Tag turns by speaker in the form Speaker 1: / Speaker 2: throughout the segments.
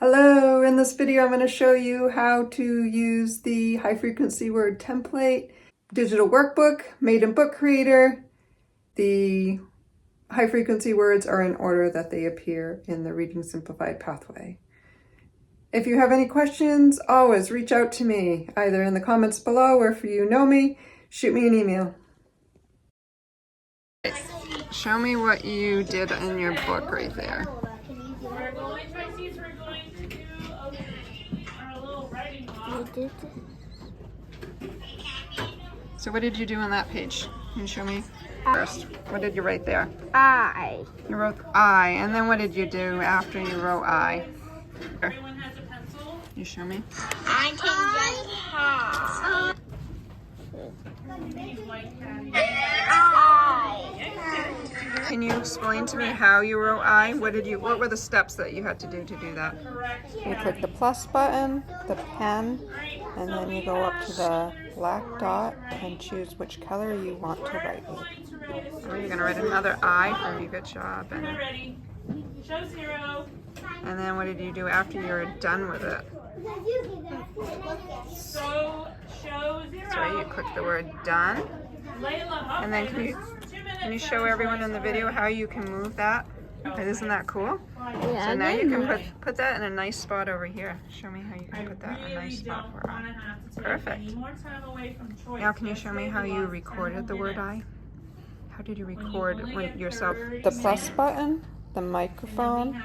Speaker 1: Hello, in this video I'm going to show you how to use the high-frequency word template digital workbook made in Book Creator. The high-frequency words are in order that they appear in the Reading Simplified pathway. If you have any questions, always reach out to me, either in the comments below or if you know me, shoot me an email. Show me what you did in your book right there.
Speaker 2: We're going to do our little writing block.
Speaker 1: So what did you do on that page? Can you show me first? What did you write there?
Speaker 3: I.
Speaker 1: You wrote I, and then what did you do after you wrote I?
Speaker 2: Everyone has a pencil.
Speaker 1: You show me.
Speaker 3: I can just have.
Speaker 1: Can you explain to me how you wrote I? What were the steps that you had to do that? You click the plus button, the pen, and then you go up to the black dot and choose which color you want to write with. Oh, you're gonna write another I for me. Good job.
Speaker 2: We're ready. Show 0.
Speaker 1: And then what did you do after you were done with it?
Speaker 2: So show 0.
Speaker 1: So you click the word done.
Speaker 2: Layla,
Speaker 1: And then can you show everyone in the video how you can move that? Isn't that cool?
Speaker 3: Yeah,
Speaker 1: So now you can put that in a nice spot over here. Show me how you can put that in a nice spot for us. Perfect. Now can you show me how you recorded the word I? How did you record yourself? The plus button, the microphone,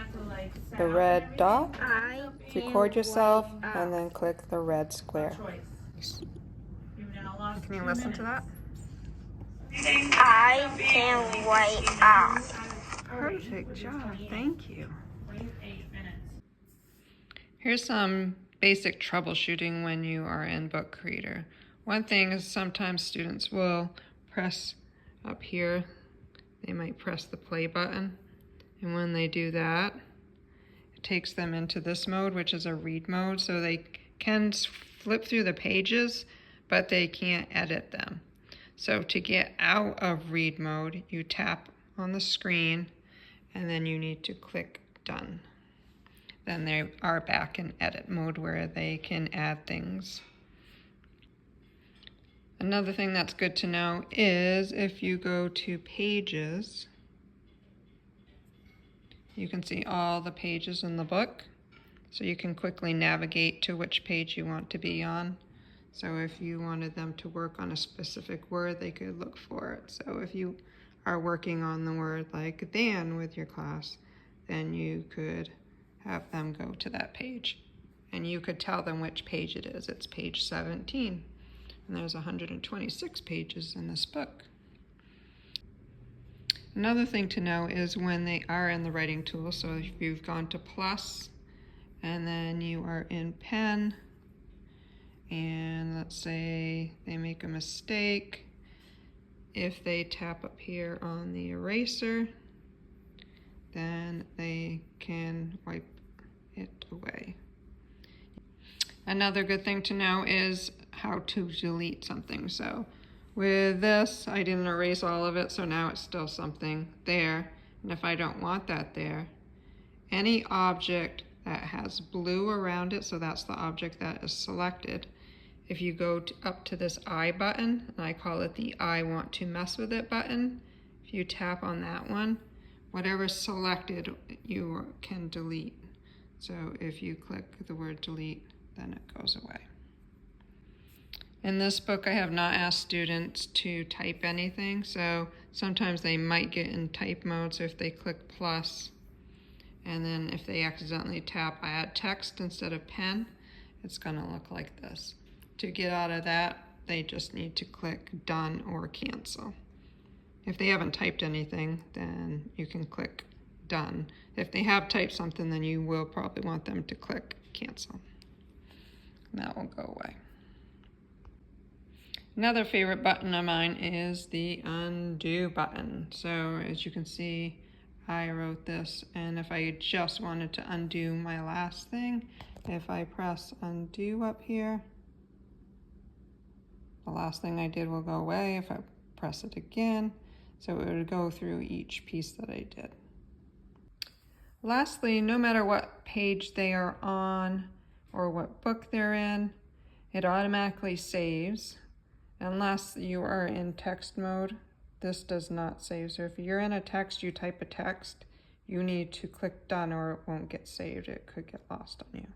Speaker 1: the red dot, record yourself, and then click the red square. Can you listen to that?
Speaker 3: I can write out.
Speaker 1: Perfect job, thank you. Here's some basic troubleshooting when you are in Book Creator. One thing is sometimes students will press up here, they might press the play button, and when they do that, it takes them into this mode, which is a read mode, so they can flip through the pages, but they can't edit them. So to get out of read mode, you tap on the screen and then you need to click done. Then they are back in edit mode where they can add things. Another thing that's good to know is if you go to pages, you can see all the pages in the book. So you can quickly navigate to which page you want to be on. So if you wanted them to work on a specific word, they could look for it. So if you are working on the word like than with your class, then you could have them go to that page. And you could tell them which page it is. It's page 17. And there's 126 pages in this book. Another thing to know is when they are in the writing tool, so if you've gone to plus, and then you are in pen, and let's say they make a mistake, if they tap up here on the eraser, then they can wipe it away. Another good thing to know is how to delete something. So with this, I didn't erase all of it, so now it's still something there. And if I don't want that there, any object that has blue around it, so that's the object that is selected, if you go up to this I button, and I call it the I want to mess with it button, if you tap on that one, whatever's selected you can delete. So if you click the word delete, then it goes away. In this book, I have not asked students to type anything, so sometimes they might get in type mode, so if they click plus, and then if they accidentally tap add text instead of pen, it's gonna look like this. To get out of that, they just need to click done or cancel. If they haven't typed anything, then you can click done. If they have typed something, then you will probably want them to click cancel. And that will go away. Another favorite button of mine is the undo button. So as you can see, I wrote this, and if I just wanted to undo my last thing, if I press undo up here, the last thing I did will go away. If I press it again, so it would go through each piece that I did. Lastly, no matter what page they are on or what book they're in, it automatically saves. Unless you are in text mode, this does not save. So if you're in a text, you type a text, you need to click done or it won't get saved. It could get lost on you.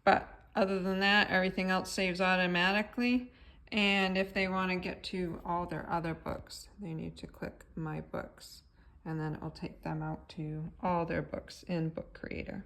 Speaker 1: But other than that, everything else saves automatically. And if they want to get to all their other books, they need to click My Books. And then it'll take them out to all their books in Book Creator.